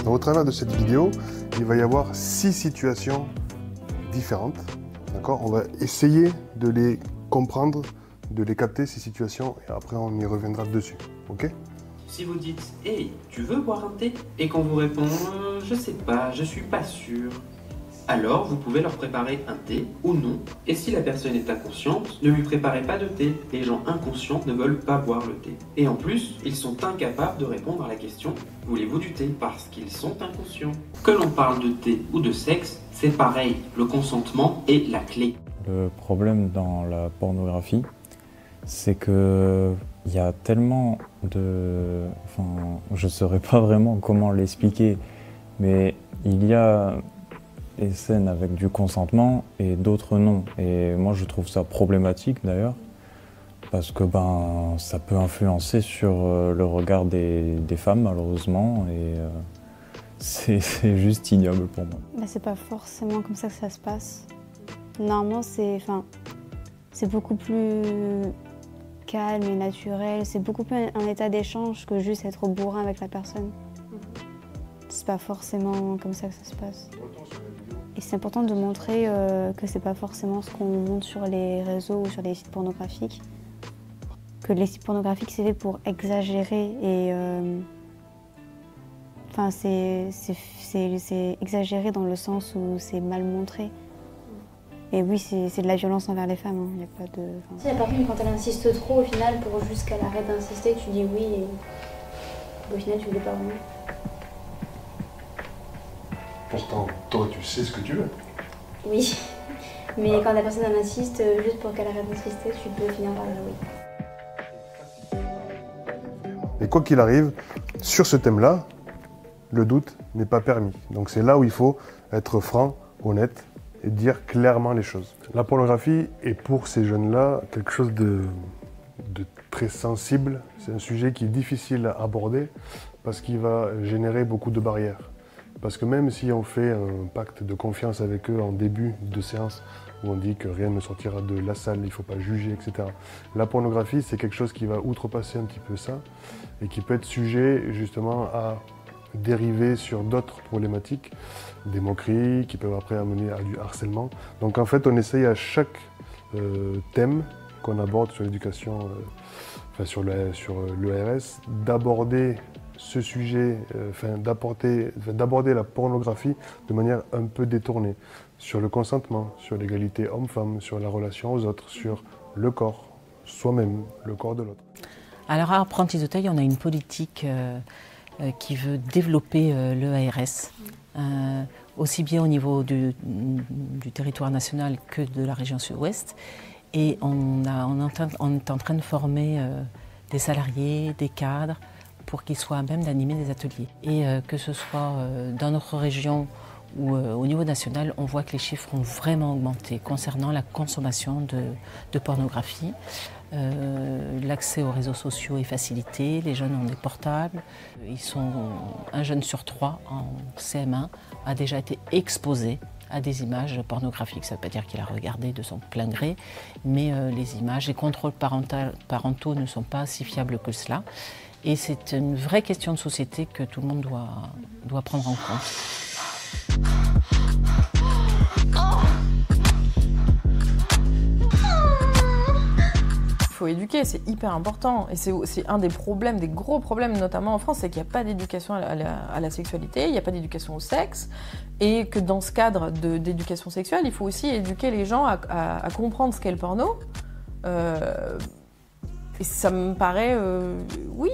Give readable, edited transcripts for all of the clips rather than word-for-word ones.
Donc, au travers de cette vidéo, il va y avoir 6 situations différentes. D'accord? On va essayer de les comprendre, de les capter, ces situations, et après on y reviendra dessus. Ok? Si vous dites « Hey, tu veux boire un thé ?» et qu'on vous répond « Je sais pas, je suis pas sûr », alors vous pouvez leur préparer un thé ou non. Et si la personne est inconsciente, ne lui préparez pas de thé. Les gens inconscients ne veulent pas boire le thé. Et en plus, ils sont incapables de répondre à la question « Voulez-vous du thé ?» parce qu'ils sont inconscients. Que l'on parle de thé ou de sexe, c'est pareil. Le consentement est la clé. Le problème dans la pornographie, c'est que il y a tellement de... Enfin, je ne saurais pas vraiment comment l'expliquer, mais il y a des scènes avec du consentement et d'autres non. Et moi, je trouve ça problématique d'ailleurs, parce que ça peut influencer sur le regard des femmes, malheureusement, et c'est juste ignoble pour moi. C'est pas forcément comme ça que ça se passe. Normalement, c'est beaucoup plus calme et naturel, c'est beaucoup plus un état d'échange que juste être bourrin avec la personne. C'est pas forcément comme ça que ça se passe. Et c'est important de montrer que c'est pas forcément ce qu'on montre sur les réseaux ou sur les sites pornographiques. Que les sites pornographiques, c'est fait pour exagérer et... c'est exagéré dans le sens où c'est mal montré. Et oui, c'est de la violence envers les femmes, il n'y a pas de... Si, par contre, quand elle insiste trop, au final, pour juste qu'elle arrête d'insister, tu dis oui et au final, tu ne voulais pas vraiment. Pourtant, toi, tu sais ce que tu veux. Oui, mais quand la personne elle insiste, juste pour qu'elle arrête d'insister, tu peux finir par dire oui. Et quoi qu'il arrive, sur ce thème-là, le doute n'est pas permis. Donc c'est là où il faut être franc, honnête et dire clairement les choses. La pornographie est pour ces jeunes-là quelque chose de très sensible. C'est un sujet qui est difficile à aborder parce qu'il va générer beaucoup de barrières. Parce que même si on fait un pacte de confiance avec eux en début de séance, où on dit que rien ne sortira de la salle, il ne faut pas juger, etc. La pornographie, c'est quelque chose qui va outrepasser un petit peu ça et qui peut être sujet justement à dériver sur d'autres problématiques, des moqueries qui peuvent après amener à du harcèlement. Donc en fait, on essaye à chaque thème qu'on aborde sur l'éducation, sur l'ERS, d'aborder ce sujet, d'aborder la pornographie de manière un peu détournée, sur le consentement, sur l'égalité homme-femme, sur la relation aux autres, sur le corps, soi-même, le corps de l'autre. Alors à Apprentis d'Auteuil, on a une politique qui veut développer l'ERS, aussi bien au niveau du territoire national que de la région sud-ouest. Et on est en train de former des salariés, des cadres, pour qu'ils soient à même d'animer des ateliers. Et que ce soit dans notre région ou au niveau national, on voit que les chiffres ont vraiment augmenté concernant la consommation de pornographie. L'accès aux réseaux sociaux est facilité, les jeunes ont des portables. Un jeune sur 3 en CM1 a déjà été exposé à des images pornographiques. Ça ne veut pas dire qu'il a regardé de son plein gré, mais les images, les contrôles parentaux ne sont pas si fiables que cela. Et c'est une vraie question de société que tout le monde doit prendre en compte. Il faut éduquer, c'est hyper important. Et c'est un des problèmes, des gros problèmes, notamment en France, c'est qu'il n'y a pas d'éducation à la sexualité, il n'y a pas d'éducation au sexe. Et que dans ce cadre d'éducation sexuelle, il faut aussi éduquer les gens à comprendre ce qu'est le porno. Et ça me paraît, oui,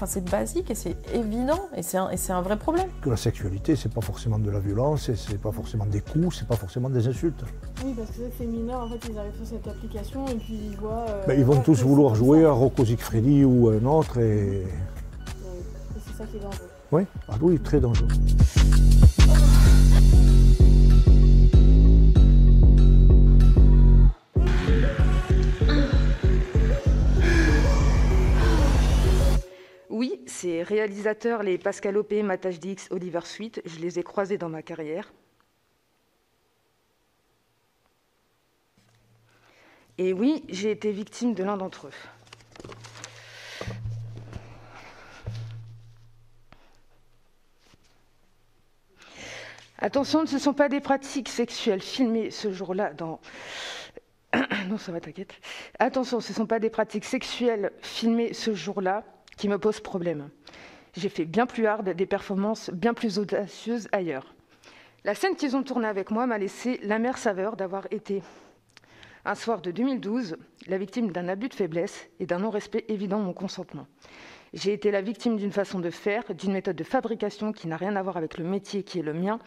c'est basique et c'est évident et c'est un vrai problème. Que la sexualité, c'est pas forcément de la violence, c'est pas forcément des coups, c'est pas forcément des insultes. Oui, parce que ces mineurs, en fait, ils arrivent sur cette application et puis ils voient... Ils vont tous vouloir jouer à Rocco Siffredi ou un autre et... Oui, c'est ça qui est dangereux. Oui, ah oui, très dangereux. Oui, ces réalisateurs, les Pascal Opé, Matage Dix, Oliver Sweet, je les ai croisés dans ma carrière. Et oui, j'ai été victime de l'un d'entre eux. Attention, ce ne sont pas des pratiques sexuelles filmées ce jour-là dans... Non, ça va, t'inquiète. Attention, ce ne sont pas des pratiques sexuelles filmées ce jour-là qui me posent problème. J'ai fait bien plus hard, des performances bien plus audacieuses ailleurs. La scène qu'ils ont tournée avec moi m'a laissé l'amère saveur d'avoir été, un soir de 2012, la victime d'un abus de faiblesse et d'un non-respect évident de mon consentement. J'ai été la victime d'une façon de faire, d'une méthode de fabrication qui n'a rien à voir avec le métier qui est le mien,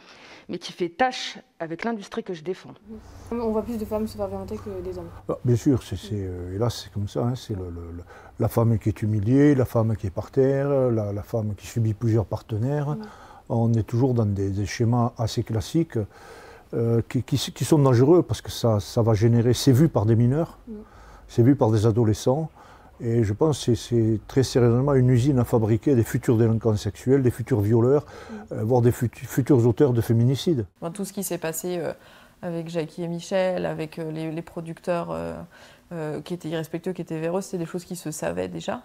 mais qui fait tâche avec l'industrie que je défends. On voit plus de femmes se faire violenter que des hommes. Bien sûr, hélas c'est comme ça, hein, c'est la femme qui est humiliée, la femme qui est par terre, la femme qui subit plusieurs partenaires. On est toujours dans des schémas assez classiques qui sont dangereux parce que ça va générer, c'est vu par des mineurs, c'est vu par des adolescents. Et je pense que c'est très sérieusement une usine à fabriquer des futurs délinquants sexuels, des futurs violeurs, voire des futurs auteurs de féminicides. Tout ce qui s'est passé avec Jackie et Michel, avec les producteurs qui étaient irrespectueux, qui étaient véreux, c'était des choses qui se savaient déjà,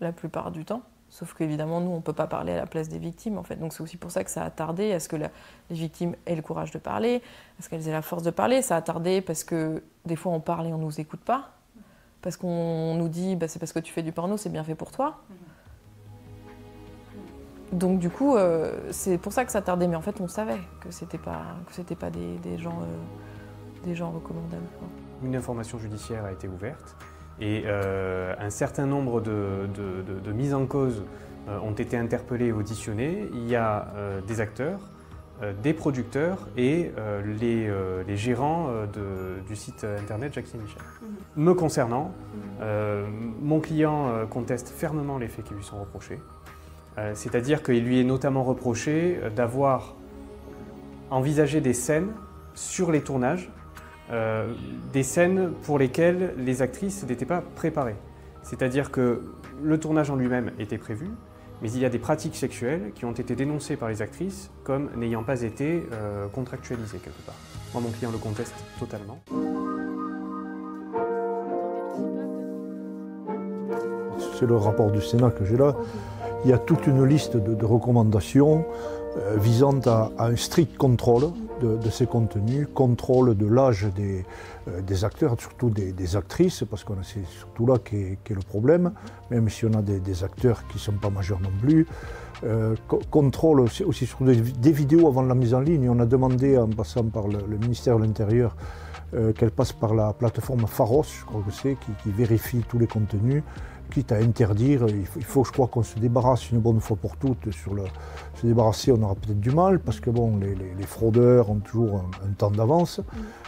la plupart du temps. Sauf qu'évidemment, nous, on ne peut pas parler à la place des victimes, en fait. Donc c'est aussi pour ça que ça a tardé à ce que les victimes aient le courage de parler, à ce qu'elles aient la force de parler. Ça a tardé parce que des fois, on parle et on ne nous écoute pas. Parce qu'on nous dit, c'est parce que tu fais du porno, c'est bien fait pour toi. Donc du coup, c'est pour ça que ça tardait. Mais en fait, on savait que c'était pas des gens recommandables. Une information judiciaire a été ouverte et un certain nombre de mises en cause ont été interpellées et auditionnées. Il y a des acteurs, des producteurs et les gérants du site internet Jackie et Michel. Me concernant, mon client conteste fermement les faits qui lui sont reprochés. C'est-à-dire qu'il lui est notamment reproché d'avoir envisagé des scènes sur les tournages, des scènes pour lesquelles les actrices n'étaient pas préparées. C'est-à-dire que le tournage en lui-même était prévu, mais il y a des pratiques sexuelles qui ont été dénoncées par les actrices comme n'ayant pas été contractualisées quelque part. Moi, mon client le conteste totalement. C'est le rapport du Sénat que j'ai là. Il y a toute une liste de recommandations visant à un strict contrôle de ces contenus, contrôle de l'âge des acteurs, surtout des actrices, parce que c'est surtout là qu'est le problème, même si on a des acteurs qui ne sont pas majeurs non plus. Contrôle aussi sur des vidéos avant la mise en ligne. On a demandé, en passant par le ministère de l'Intérieur, qu'elle passe par la plateforme Pharos, je crois que c'est, qui vérifie tous les contenus, quitte à interdire. Il faut, je crois, qu'on se débarrasse une bonne fois pour toutes. Se débarrasser, on aura peut-être du mal, parce que bon, les fraudeurs ont toujours un temps d'avance,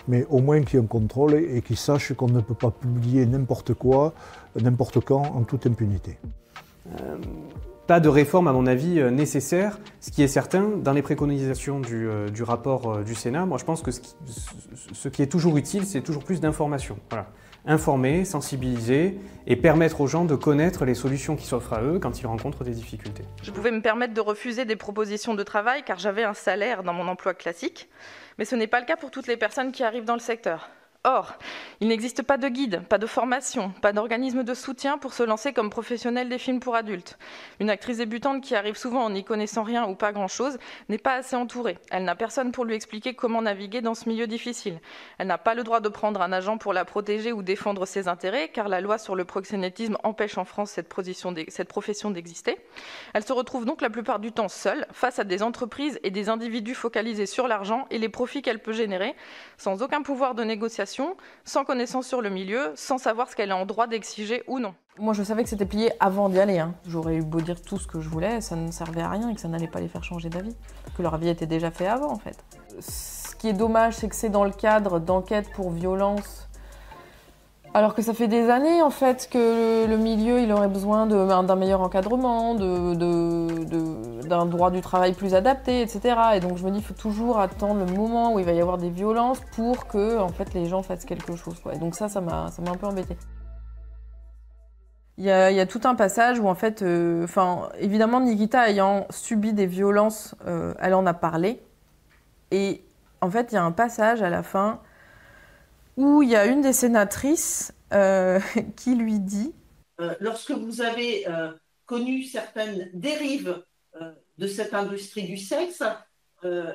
mais au moins qu'il y ait un contrôle et qu'ils sachent qu'on ne peut pas publier n'importe quoi, n'importe quand, en toute impunité. Pas de réforme, à mon avis, nécessaire. Ce qui est certain, dans les préconisations du rapport du Sénat, moi je pense que ce qui est toujours utile, c'est toujours plus d'informations. Voilà. Informer, sensibiliser et permettre aux gens de connaître les solutions qui s'offrent à eux quand ils rencontrent des difficultés. Je pouvais me permettre de refuser des propositions de travail car j'avais un salaire dans mon emploi classique, mais ce n'est pas le cas pour toutes les personnes qui arrivent dans le secteur. Or, il n'existe pas de guide, pas de formation, pas d'organisme de soutien pour se lancer comme professionnel des films pour adultes. Une actrice débutante qui arrive souvent en n'y connaissant rien ou pas grand-chose n'est pas assez entourée. Elle n'a personne pour lui expliquer comment naviguer dans ce milieu difficile. Elle n'a pas le droit de prendre un agent pour la protéger ou défendre ses intérêts, car la loi sur le proxénétisme empêche en France cette profession d'exister. Elle se retrouve donc la plupart du temps seule, face à des entreprises et des individus focalisés sur l'argent et les profits qu'elle peut générer, sans aucun pouvoir de négociation, sans connaissance sur le milieu, sans savoir ce qu'elle est en droit d'exiger ou non. Moi, je savais que c'était plié avant d'y aller. J'aurais eu beau dire tout ce que je voulais, ça ne servait à rien et que ça n'allait pas les faire changer d'avis. Que leur avis était déjà fait avant, en fait. Ce qui est dommage, c'est que c'est dans le cadre d'enquêtes pour violence. Alors que ça fait des années, en fait, que le milieu il aurait besoin d'un meilleur encadrement, d'un droit du travail plus adapté, etc. Et donc je me dis, il faut toujours attendre le moment où il va y avoir des violences pour que, en fait, les gens fassent quelque chose, quoi. Et donc ça m'a un peu embêtée. Il y a tout un passage où, en fait, évidemment, Nikita ayant subi des violences, elle en a parlé. Et en fait, il y a un passage à la fin où il y a une des sénatrices qui lui dit lorsque vous avez connu certaines dérives de cette industrie du sexe,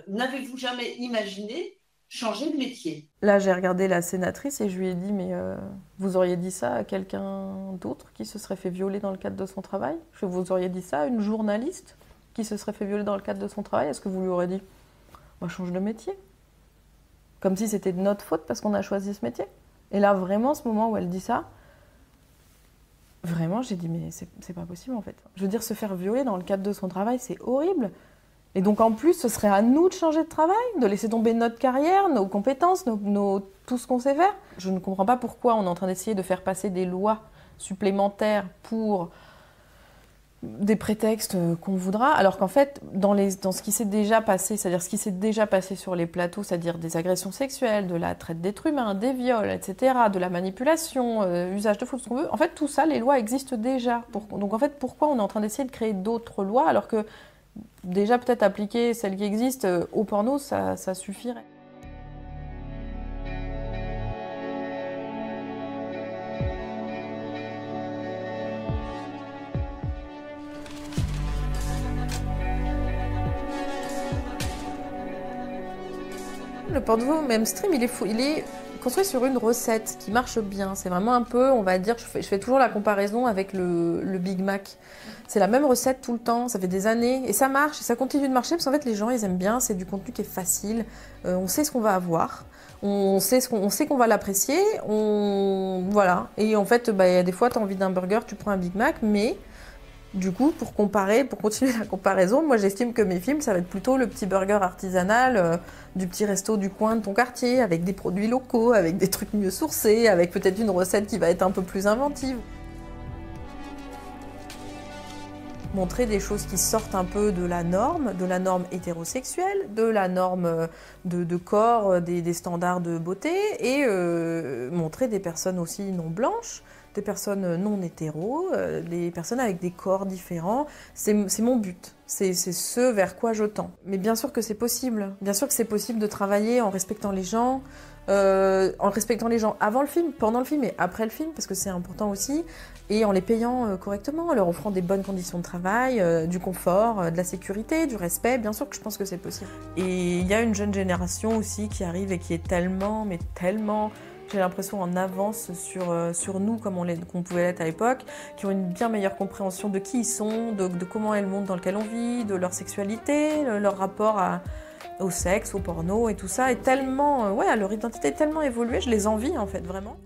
n'avez-vous jamais imaginé changer de métier? Là, j'ai regardé la sénatrice et je lui ai dit, mais vous auriez dit ça à quelqu'un d'autre qui se serait fait violer dans le cadre de son travail? Vous auriez dit ça à une journaliste qui se serait fait violer dans le cadre de son travail? Est-ce que vous lui aurez dit, moi, change de métier? Comme si c'était de notre faute parce qu'on a choisi ce métier. Et là, vraiment, ce moment où elle dit ça, vraiment, j'ai dit, mais c'est pas possible en fait. Je veux dire, se faire violer dans le cadre de son travail, c'est horrible. Et donc en plus, ce serait à nous de changer de travail, de laisser tomber notre carrière, nos compétences, tout ce qu'on sait faire. Je ne comprends pas pourquoi on est en train d'essayer de faire passer des lois supplémentaires pour des prétextes qu'on voudra, alors qu'en fait, dans ce qui s'est déjà passé, c'est-à-dire ce qui s'est déjà passé sur les plateaux, c'est-à-dire des agressions sexuelles, de la traite d'êtres humains, des viols, etc., de la manipulation, usage de faux, ce qu'on veut, en fait, tout ça, les lois existent déjà. Donc en fait, pourquoi on est en train d'essayer de créer d'autres lois, alors que déjà peut-être appliquer celles qui existent au porno, ça suffirait. Le porno mainstream, il est construit sur une recette qui marche bien. C'est vraiment un peu, on va dire, je fais toujours la comparaison avec le Big Mac. C'est la même recette tout le temps, ça fait des années, et ça marche, et ça continue de marcher, parce qu'en fait, les gens, ils aiment bien, c'est du contenu qui est facile, on sait ce qu'on va avoir, on sait qu'on va l'apprécier, voilà. Et en fait, bah, y a des fois, tu as envie d'un burger, tu prends un Big Mac, mais du coup, pour continuer la comparaison, moi j'estime que mes films, ça va être plutôt le petit burger artisanal du petit resto du coin de ton quartier, avec des produits locaux, avec des trucs mieux sourcés, avec peut-être une recette qui va être un peu plus inventive. Montrer des choses qui sortent un peu de la norme hétérosexuelle, de la norme de corps, des standards de beauté, et montrer des personnes aussi non blanches, des personnes non hétéros, des personnes avec des corps différents. C'est mon but, c'est ce vers quoi je tends. Mais bien sûr que c'est possible de travailler en respectant les gens, avant le film, pendant le film et après le film, parce que c'est important aussi, et en les payant correctement, en leur offrant des bonnes conditions de travail, du confort, de la sécurité, du respect. Bien sûr que je pense que c'est possible. Et il y a une jeune génération aussi qui arrive et qui est tellement, j'ai l'impression en avance sur nous comme qu'on pouvait l'être à l'époque, qui ont une bien meilleure compréhension de qui ils sont, de comment est le monde dans lequel on vit, de leur sexualité, leur rapport au sexe, au porno et tout ça, est tellement, leur identité est tellement évoluée, je les envie en fait, vraiment.